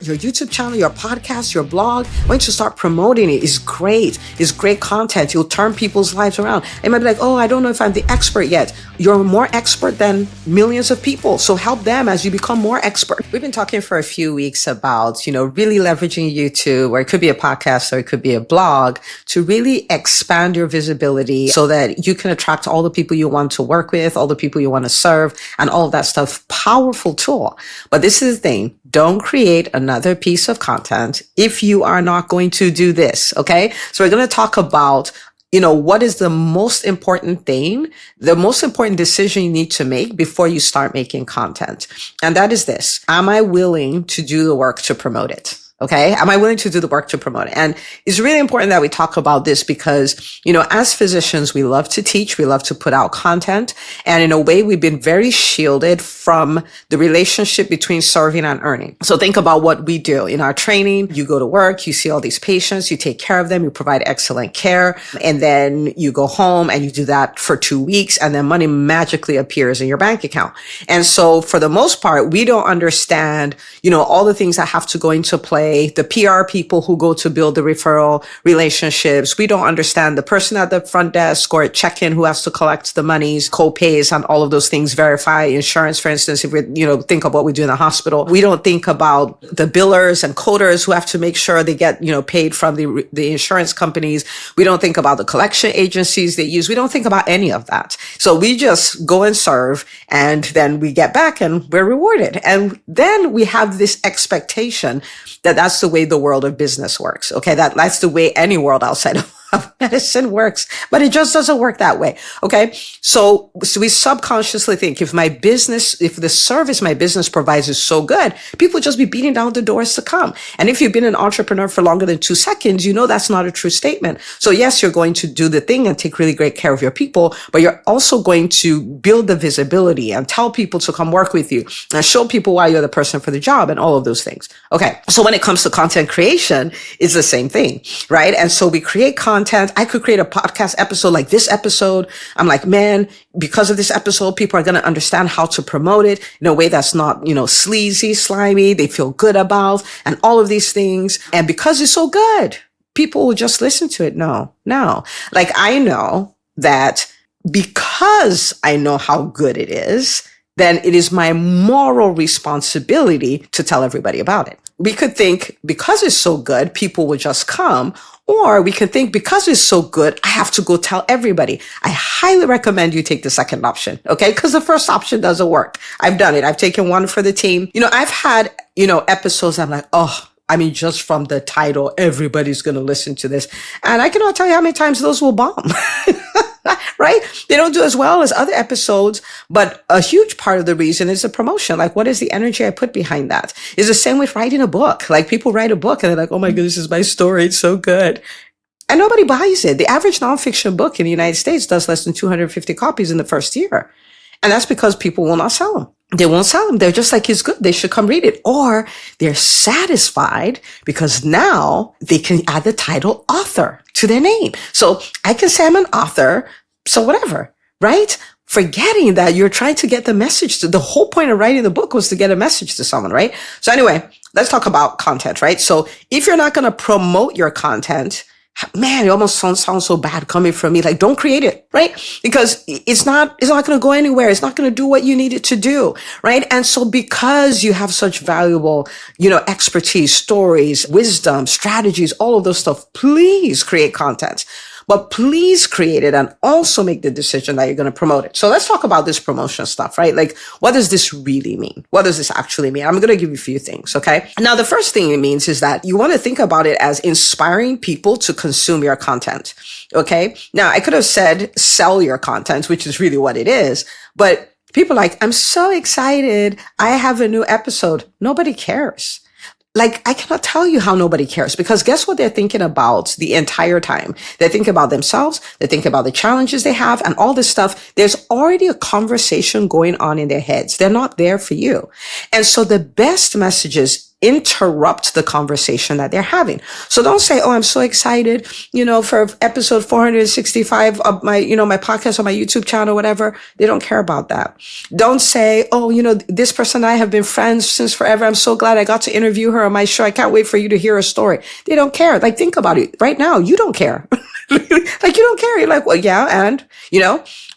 Your YouTube channel, your podcast, your blog, why don't you start promoting it? It's great. It's great content. You'll turn people's lives around. They might be like, oh, I don't know if I'm the expert yet. You're more expert than millions of people. So help them as you become more expert. We've been talking for a few weeks about, really leveraging YouTube, or it could be a podcast, or it could be a blog, to really expand your visibility so that you can attract all the people you want to work with, all the people you want to serve, and all of that stuff. Powerful tool. But this is the thing. Don't create another piece of content if you are not going to do this. Okay. So we're going to talk about, what is the most important thing, the most important decision you need to make before you start making content. And that is this. Am I willing to do the work to promote it? Okay. Am I willing to do the work to promote it? And it's really important that we talk about this because, as physicians, we love to teach, we love to put out content. And in a way, we've been very shielded from the relationship between serving and earning. So think about what we do in our training. You go to work, you see all these patients, you take care of them, you provide excellent care. And then you go home and you do that for 2 weeks, and then money magically appears in your bank account. And so for the most part, we don't understand, all the things that have to go into play. The PR people who go to build the referral relationships. We don't understand the person at the front desk or at check-in who has to collect the monies, co-pays, and all of those things, verify insurance, for instance, if we, think of what we do in the hospital. We don't think about the billers and coders who have to make sure they get, paid from the insurance companies. We don't think about the collection agencies they use. We don't think about any of that. So we just go and serve, and then we get back and we're rewarded. And then we have this expectation that that's the way the world of business works. Okay. That's the way any world outside of medicine works, but it just doesn't work that way. Okay. So we subconsciously think if the service my business provides is so good, people just be beating down the doors to come. And if you've been an entrepreneur for longer than 2 seconds, that's not a true statement. So yes, you're going to do the thing and take really great care of your people, but you're also going to build the visibility and tell people to come work with you and show people why you're the person for the job and all of those things. Okay. So when it comes to content creation, it's the same thing, right? And so we create content. I could create a podcast episode like this episode. I'm like, man, because of this episode, people are going to understand how to promote it in a way that's not, sleazy, slimy, they feel good about, and all of these things. And because it's so good, people will just listen to it. No. Like, I know that because I know how good it is, then it is my moral responsibility to tell everybody about it. We could think because it's so good, people will just come. Or we can think because it's so good, I have to go tell everybody. I highly recommend you take the second option. Okay. Because the first option doesn't work. I've done it. I've taken one for the team. I've had, episodes I'm like, just from the title, everybody's going to listen to this. And I cannot tell you how many times those will bomb. Right? They don't do as well as other episodes, but a huge part of the reason is the promotion. Like, what is the energy I put behind that? It's the same with writing a book. Like, people write a book and they're like, oh my goodness, this is my story. It's so good. And nobody buys it. The average nonfiction book in the United States does less than 250 copies in the first year. And that's because people will not sell them. They won't sell them. They're just like, it's good. They should come read it. Or they're satisfied because now they can add the title author to their name. So I can say I'm an author. So whatever, right? Forgetting that you're trying to get the message the whole point of writing the book was to get a message to someone, right? So anyway, let's talk about content, right? So if you're not going to promote your content, man, it almost sounds so bad coming from me. Like, don't create it, right? Because it's not going to go anywhere. It's not going to do what you need it to do, right? And so because you have such valuable, expertise, stories, wisdom, strategies, all of those stuff, please create content. But please create it and also make the decision that you're going to promote it. So let's talk about this promotion stuff, right? Like, what does this really mean? What does this actually mean? I'm going to give you a few things, okay? Now, the first thing it means is that you want to think about it as inspiring people to consume your content, okay? Now, I could have said sell your content, which is really what it is, but people are like, I'm so excited. I have a new episode. Nobody cares. Like, I cannot tell you how nobody cares, because guess what they're thinking about the entire time? They think about themselves. They think about the challenges they have and all this stuff. There's already a conversation going on in their heads. They're not there for you. And so the best messages interrupt the conversation that they're having. So don't say, oh, I'm so excited, for episode 465 of my, my podcast on my YouTube channel, whatever. They don't care about that. Don't say, oh, this person and I have been friends since forever. I'm so glad I got to interview her on my show. I can't wait for you to hear her story. They don't care. Like, think about it right now. You don't care. Like, you don't care. You're like, well, yeah. And,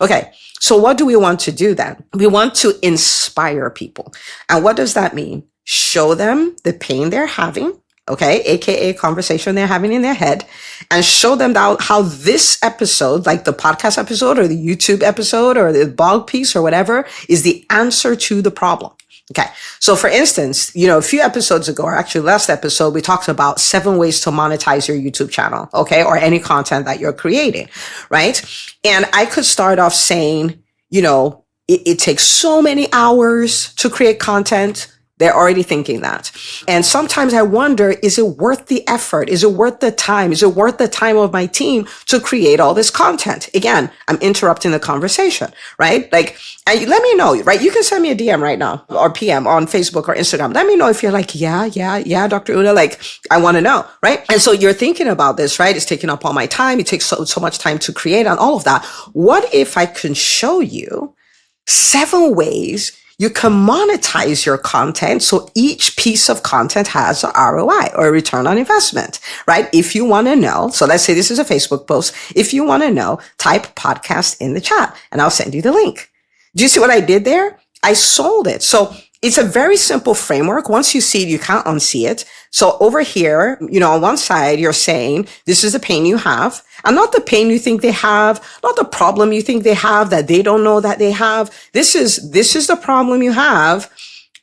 okay. So what do we want to do then? We want to inspire people. And what does that mean? Show them the pain they're having, okay, aka conversation they're having in their head, and show them how this episode, like the podcast episode or the YouTube episode or the blog piece or whatever, is the answer to the problem. Okay. So for instance, a few episodes ago, or actually last episode, we talked about 7 ways to monetize your YouTube channel, okay, or any content that you're creating, right? And I could start off saying, it takes so many hours to create content. They're already thinking that. And sometimes I wonder, is it worth the effort? Is it worth the time? Is it worth the time of my team to create all this content? Again, I'm interrupting the conversation, right? Like, and let me know, right? You can send me a DM right now or PM on Facebook or Instagram. Let me know if you're like, yeah, Dr. Una, like, I want to know, right? And so you're thinking about this, right? It's taking up all my time. It takes so much time to create and all of that. What if I can show you 7 ways you can monetize your content so each piece of content has a ROI or a return on investment, right? If you want to know, so let's say this is a Facebook post. If you want to know, type podcast in the chat and I'll send you the link. Do you see what I did there? I sold it. So it's a very simple framework. Once you see it, you can't unsee it. So over here, on one side, you're saying this is the pain you have, and not the pain you think they have, not the problem you think they have that they don't know that they have. This is the problem you have.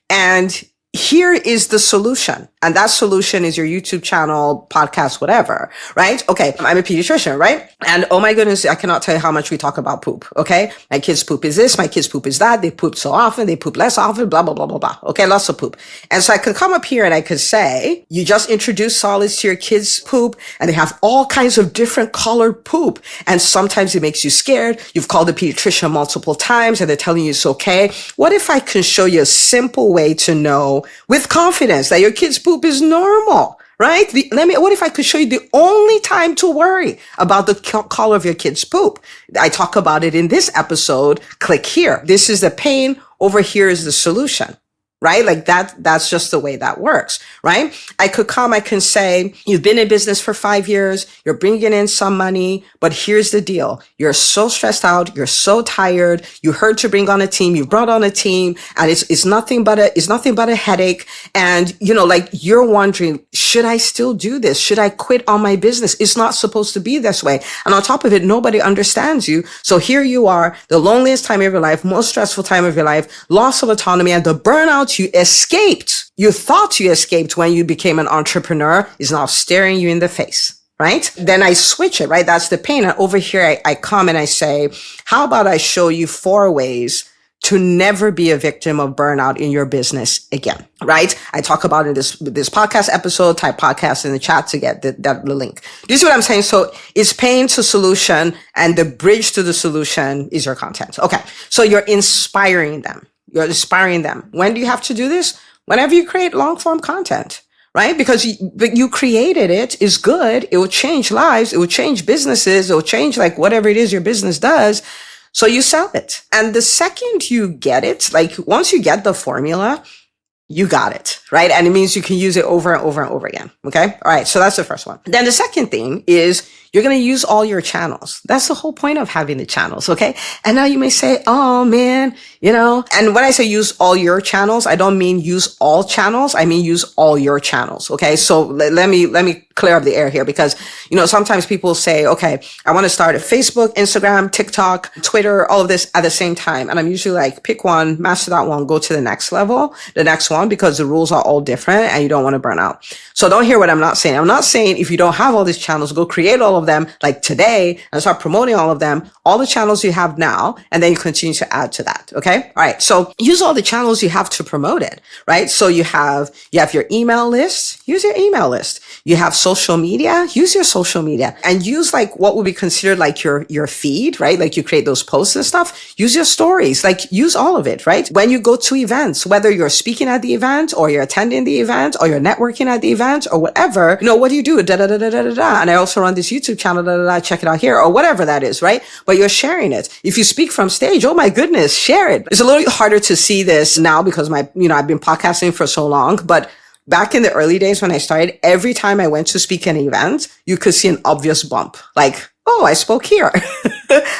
And here is the solution. And that solution is your YouTube channel, podcast, whatever, right? Okay. I'm a pediatrician, right? And oh my goodness, I cannot tell you how much we talk about poop. Okay. My kids poop is this, my kids poop is that. They poop so often, they poop less often, blah, blah, blah, blah, blah. Okay. Lots of poop. And so I could come up here and I could say, you just introduce solids to your kids' poop and they have all kinds of different colored poop. And sometimes it makes you scared. You've called the pediatrician multiple times and they're telling you it's okay. What if I can show you a simple way to know with confidence that your kids' poop is normal, right? What if I could show you the only time to worry about the color of your kid's poop? I talk about it in this episode. Click here. This is the pain. Over here is the solution, right? Like that's just the way that works, right? I can say, you've been in business for 5 years. You're bringing in some money, but here's the deal. You're so stressed out. You're so tired. You heard to bring on a team. You brought on a team and it's nothing but a headache. And, you're wondering, should I still do this? Should I quit on my business? It's not supposed to be this way. And on top of it, nobody understands you. So here you are, the loneliest time of your life, most stressful time of your life, loss of autonomy, and the burnout you escaped. You thought you escaped when you became an entrepreneur is now staring you in the face. Right? Then I switch it, right? That's the pain. And over here, I come and I say, how about I show you 4 ways to never be a victim of burnout in your business again, right? I talk about in this podcast episode, type podcast in the chat to get the link. Do you see what I'm saying? So it's pain to solution and the bridge to the solution is your content. Okay. So you're inspiring them. You're inspiring them. When do you have to do this? Whenever you create long form content. Right? Because you created it is good. It will change lives. It will change businesses. It will change like whatever it is your business does. So you sell it. And the second you get it, like once you get the formula, you got it, right? And it means you can use it over and over and over again. Okay. All right. So that's the first one. Then the second thing is you're going to use all your channels. That's the whole point of having the channels. Okay. And now you may say, oh man, and when I say use all your channels, I don't mean use all channels. I mean, use all your channels. Okay. So let me clear up the air here because, sometimes people say, okay, I want to start a Facebook, Instagram, TikTok, Twitter, all of this at the same time. And I'm usually like, pick one, master that one, go to the next level, the next one, because the rules are all different and you don't want to burn out. So don't hear what I'm not saying. I'm not saying if you don't have all these channels, go create all of them like today and start promoting all of them, all the channels you have now, and then you continue to add to that. Okay. All right. So use all the channels you have to promote it, right? So you have your email list, use your email list. You have social social media, use your social media and use like what would be considered like your feed, right? Like you create those posts and stuff, use your stories, like use all of it, right? When you go to events, whether you're speaking at the event or you're attending the event or you're networking at the event or whatever, what do you do? Da, da, da, da, da, da, da. And I also run this YouTube channel, da, da, da, check it out here or whatever that is, right? But you're sharing it. If you speak from stage, oh my goodness, share it. It's a little harder to see this now because I've been podcasting for so long, but back in the early days when I started, every time I went to speak at an event, you could see an obvious bump. Like, oh, I spoke here.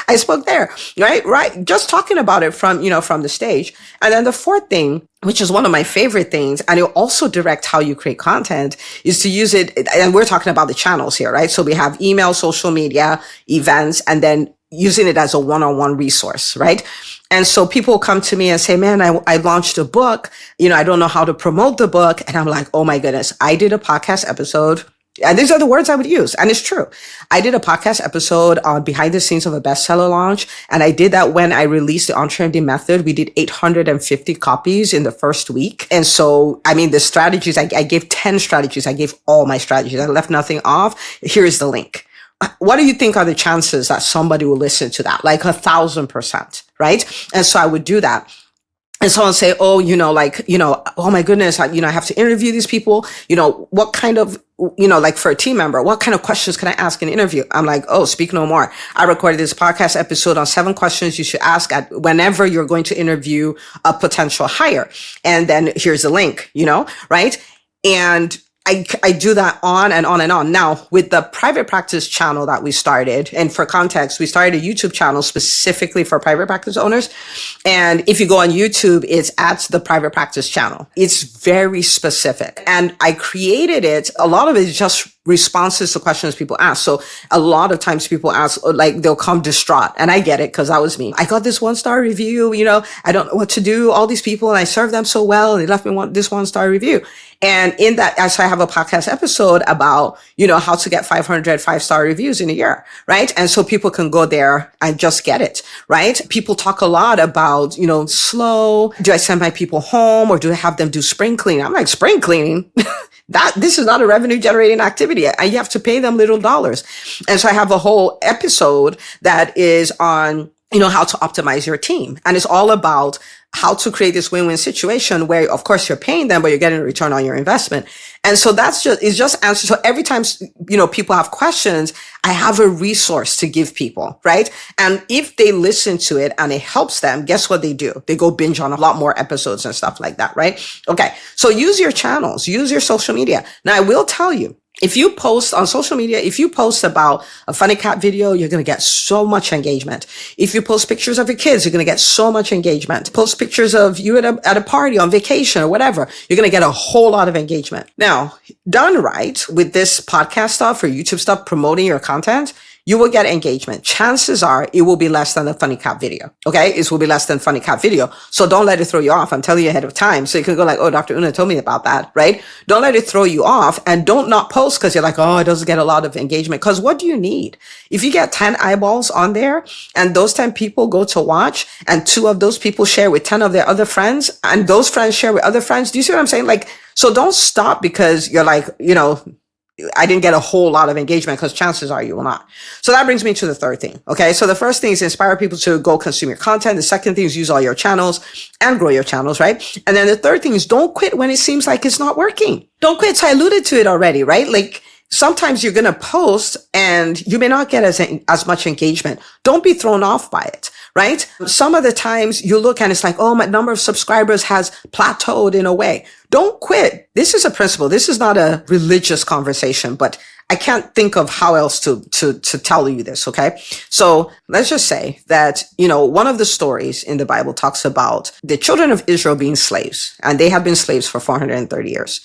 I spoke there. Right. Just talking about it from the stage. And then the fourth thing, which is one of my favorite things, and it'll also direct how you create content, is to use it. And we're talking about the channels here, right? So we have email, social media, events, and then using it as a one-on-one resource, right? And so people come to me and say, man, I launched a book. I don't know how to promote the book. And I'm like, oh my goodness, I did a podcast episode. And these are the words I would use. And it's true. I did a podcast episode on behind the scenes of a bestseller launch. And I did that when I released the EntreMD method. We did 850 copies in the first week. And so, the strategies, I gave 10 strategies. I gave all my strategies. I left nothing off. Here is the link. What do you think are the chances that somebody will listen to that? Like 1,000%, right? And so I would do that. And someone say, oh, oh my goodness, I have to interview these people. What kind of, like for a team member, what kind of questions can I ask in an interview? I'm like, oh, speak no more. I recorded this podcast episode on 7 questions you should ask at whenever you're going to interview a potential hire. And then here's the link, right? And I do that on and on and on. Now, with the private practice channel that we started, and for context, we started a YouTube channel specifically for private practice owners. And if you go on YouTube, it's at the private practice channel. It's very specific. And I created it. A lot of it is just responses to questions people ask. So a lot of times people ask, like they'll come distraught. And I get it because that was me. I got this 1-star review, I don't know what to do. All these people and I served them so well. And they left me this 1-star review. And in that, so I have a podcast episode about, how to get 500 5-star reviews in a year, right? And so people can go there and just get it, right? People talk a lot about, slow. Do I send my people home or do I have them do spring cleaning? I'm like, spring cleaning? This is not a revenue generating activity. You have to pay them little dollars. And so I have a whole episode that is on, how to optimize your team. And it's all about how to create this win-win situation where, of course, you're paying them, but you're getting a return on your investment. And so it's just answer. So every time, people have questions, I have a resource to give people, right? And if they listen to it and it helps them, guess what they do? They go binge on a lot more episodes and stuff like that, right? Okay. So use your channels, use your social media. Now, I will tell you, if you post on social media, if you post about a funny cat video, you're going to get so much engagement. If you post pictures of your kids, you're going to get so much engagement. Post pictures of you at a party on vacation or whatever, you're going to get a whole lot of engagement. Now, done right with this podcast stuff or YouTube stuff, promoting your content, you will get engagement. Chances are it will be less than a funny cat video. Okay. It will be less than funny cat video. So don't let it throw you off. I'm telling you ahead of time. So you can go like, oh, Dr. Una told me about that, right? Don't let it throw you off and don't not post because you're like, oh, it doesn't get a lot of engagement. Because what do you need? If you get 10 eyeballs on there and those 10 people go to watch and 2 of those people share with 10 of their other friends and those friends share with other friends. Do you see what I'm saying? Like, so don't stop because you're like, I didn't get a whole lot of engagement because chances are you will not. So that brings me to the third thing. Okay. So the first thing is inspire people to go consume your content. The second thing is use all your channels and grow your channels, right? And then the third thing is don't quit when it seems like it's not working. Don't quit. So I alluded to it already, right? Like sometimes you're going to post and you may not get as much engagement. Don't be thrown off by it. Right? Some of the times you look and it's like, oh, my number of subscribers has plateaued in a way. Don't quit. This is a principle. This is not a religious conversation, but I can't think of how else to tell you this. Okay. So let's just say that, one of the stories in the Bible talks about the children of Israel being slaves, and they have been slaves for 430 years.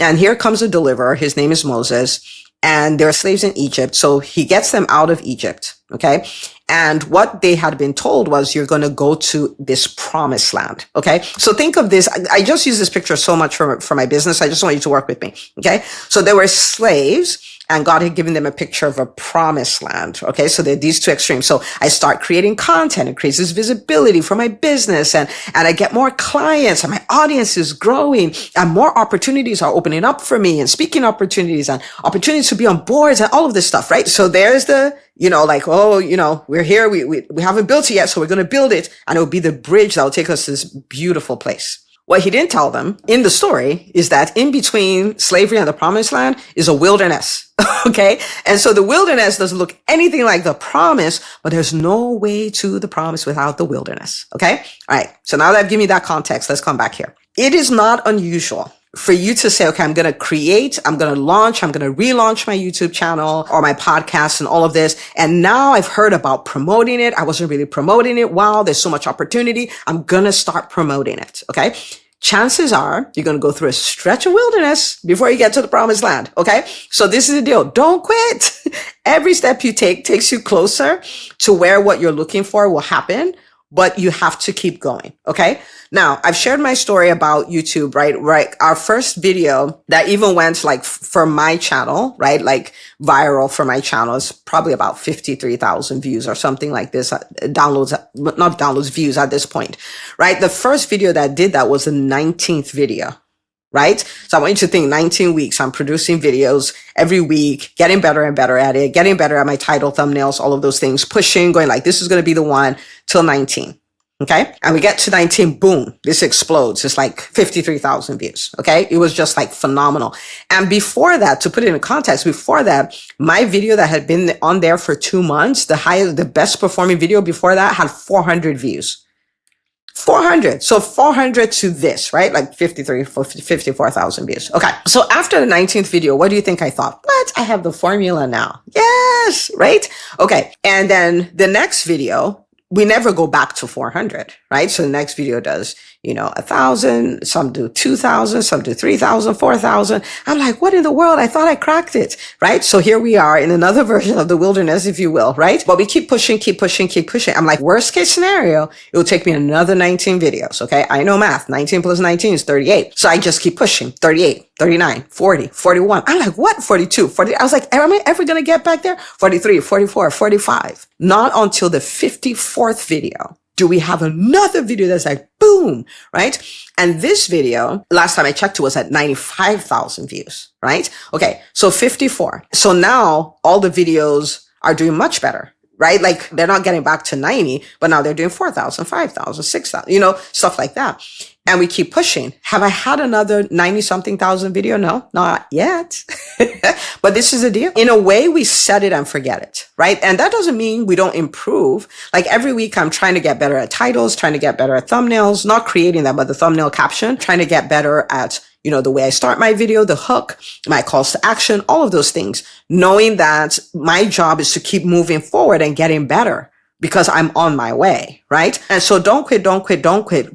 And here comes a deliverer. His name is Moses, and they're slaves in Egypt. So he gets them out of Egypt. Okay. And what they had been told was you're going to go to this promised land. Okay. So think of this. I just use this picture so much for my business. I just want you to work with me. Okay. So there were slaves and God had given them a picture of a promised land. Okay. So they're these two extremes. So I start creating content. It creates this visibility for my business, and I get more clients, and my audience is growing, and more opportunities are opening up for me, and speaking opportunities and opportunities to be on boards and all of this stuff, right? So there's the, like, oh, we're here. We haven't built it yet. So we're going to build it, and it'll be the bridge that will take us to this beautiful place. What he didn't tell them in the story is that in between slavery and the promised land is a wilderness. Okay. And so the wilderness doesn't look anything like the promise, but there's no way to the promise without the wilderness. Okay. All right. So now that I've given you that context, let's come back here. It is not unusual for you to say, okay, I'm going to relaunch my YouTube channel or my podcast and all of this. And now I've heard about promoting it. I wasn't really promoting it. Wow, there's so much opportunity. I'm going to start promoting it. Okay. Chances are you're going to go through a stretch of wilderness before you get to the promised land. Okay. So this is the deal. Don't quit. Every step you take takes you closer to where what you're looking for will happen, but you have to keep going. Okay. Now, I've shared my story about YouTube, right? Right. Our first video that even went like for my channel, right? Like viral for my channel is probably about 53,000 views or something like this. Views at this point, right? The first video that did that was the 19th video. Right? So I want you to think 19 weeks. I'm producing videos every week, getting better and better at it, getting better at my title, thumbnails, all of those things, pushing, going like, this is going to be the one till 19. Okay. And we get to 19, boom, this explodes. It's like 53,000 views. Okay. It was just like phenomenal. And before that, to put it in context, before that, my video that had been on there for 2 months, the best performing video before that had 400 views. 400. So 400 to this, right? Like 54,000 views. Okay. So after the 19th video, what do you think I thought? What? I have the formula now. Yes. Right. Okay. And then the next video, we never go back to 400, right? So the next video does, 1,000, some do 2,000, some do 3,000, 4,000. I'm like, what in the world? I thought I cracked it, right? So here we are in another version of the wilderness, if you will, right? But we keep pushing. I'm like, worst case scenario, it will take me another 19 videos. Okay. I know math. 19 plus 19 is 38. So I just keep pushing. 38. 39, 40, 41. I'm like, what? 42, 40. I was like, am I ever going to get back there? 43, 44, 45. Not until the 54th video do we have another video that's like, boom, right? And this video, last time I checked, it was at 95,000 views, right? Okay. So 54. So now all the videos are doing much better. Right? Like they're not getting back to 90, but now they're doing 4,000, 5,000, 6,000, stuff like that. And we keep pushing. Have I had another 90 something thousand video? No, not yet. But this is the deal. In a way, we set it and forget it, right? And that doesn't mean we don't improve. Like every week I'm trying to get better at titles, trying to get better at thumbnails, not creating them, but the thumbnail caption, trying to get better at the way I start my video, the hook, my calls to action, all of those things, knowing that my job is to keep moving forward and getting better because I'm on my way, right? And so don't quit.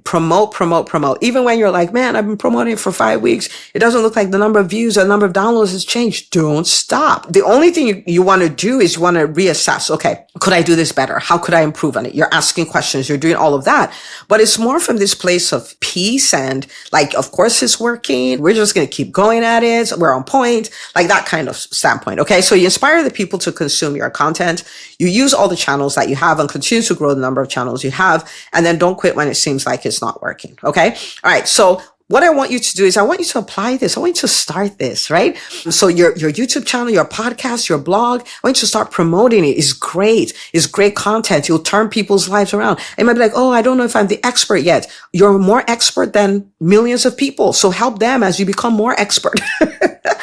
Promote. Even when you're like, man, I've been promoting for 5 weeks. It doesn't look like the number of views or the number of downloads has changed. Don't stop. The only thing you want to do is you want to reassess. Okay, could I do this better? How could I improve on it? You're asking questions. You're doing all of that. But it's more from this place of peace and like, of course it's working. We're just going to keep going at it. We're on point, like that kind of standpoint. Okay. So you inspire the people to consume your content. You use all the channels that you have and continue to grow the number of channels you have. And then don't quit when it seems like it's not working. Okay. All right. So what I want you to do is I want you to apply this. I want you to start this, right? So your YouTube channel, your podcast, your blog, I want you to start promoting it. It's great. It's great content. You'll turn people's lives around. It might be like, oh, I don't know if I'm the expert yet. You're more expert than millions of people. So help them as you become more expert.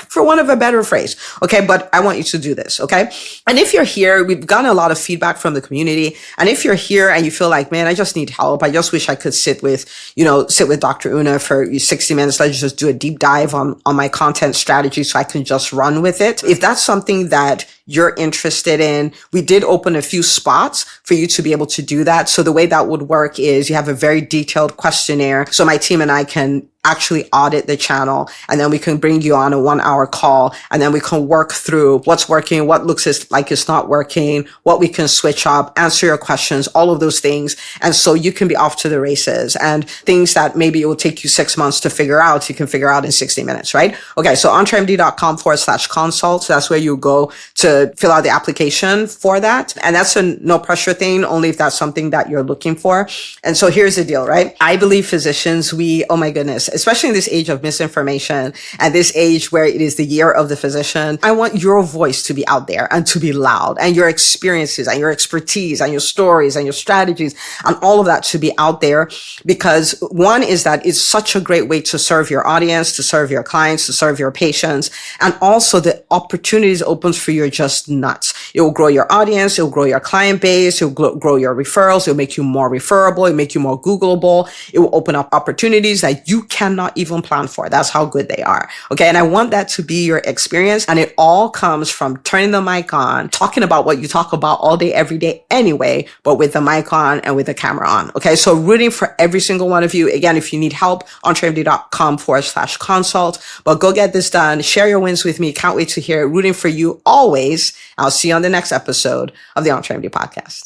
For one of a better phrase. Okay. But I want you to do this. Okay. And if you're here, we've gotten a lot of feedback from the community. And if you're here and you feel like, man, I just need help. I just wish I could sit with Dr. Una for 60 minutes. Let's just do a deep dive on my content strategy so I can just run with it. If that's something that you're interested in. We did open a few spots for you to be able to do that. So the way that would work is you have a very detailed questionnaire. So my team and I can actually audit the channel, and then we can bring you on a 1-hour call, and then we can work through what's working, what looks like it's not working, what we can switch up, answer your questions, all of those things. And so you can be off to the races, and things that maybe it will take you 6 months to figure out, you can figure out in 60 minutes, right? Okay. So EntreMD.com/consult. So that's where you go to fill out the application for that. And that's a no pressure thing, only if that's something that you're looking for. And so here's the deal, right? I believe physicians, oh my goodness, especially in this age of misinformation and this age where it is the year of the physician, I want your voice to be out there and to be loud, and your experiences and your expertise and your stories and your strategies and all of that to be out there, because one is that it's such a great way to serve your audience, to serve your clients, to serve your patients. And also the opportunities opens for you are just nuts. It will grow your audience. It will grow your client base. It will grow your referrals. It will make you more referable. It will make you more Googleable. It will open up opportunities that you cannot even plan for. That's how good they are. Okay. And I want that to be your experience. And it all comes from turning the mic on, talking about what you talk about all day, every day anyway, but with the mic on and with the camera on. Okay. So rooting for every single one of you. Again, if you need help, EntreMD.com/consult, but go get this done. Share your wins with me. Can't wait to hear it. Rooting for you always. I'll see you on the next episode of the EntreMD podcast.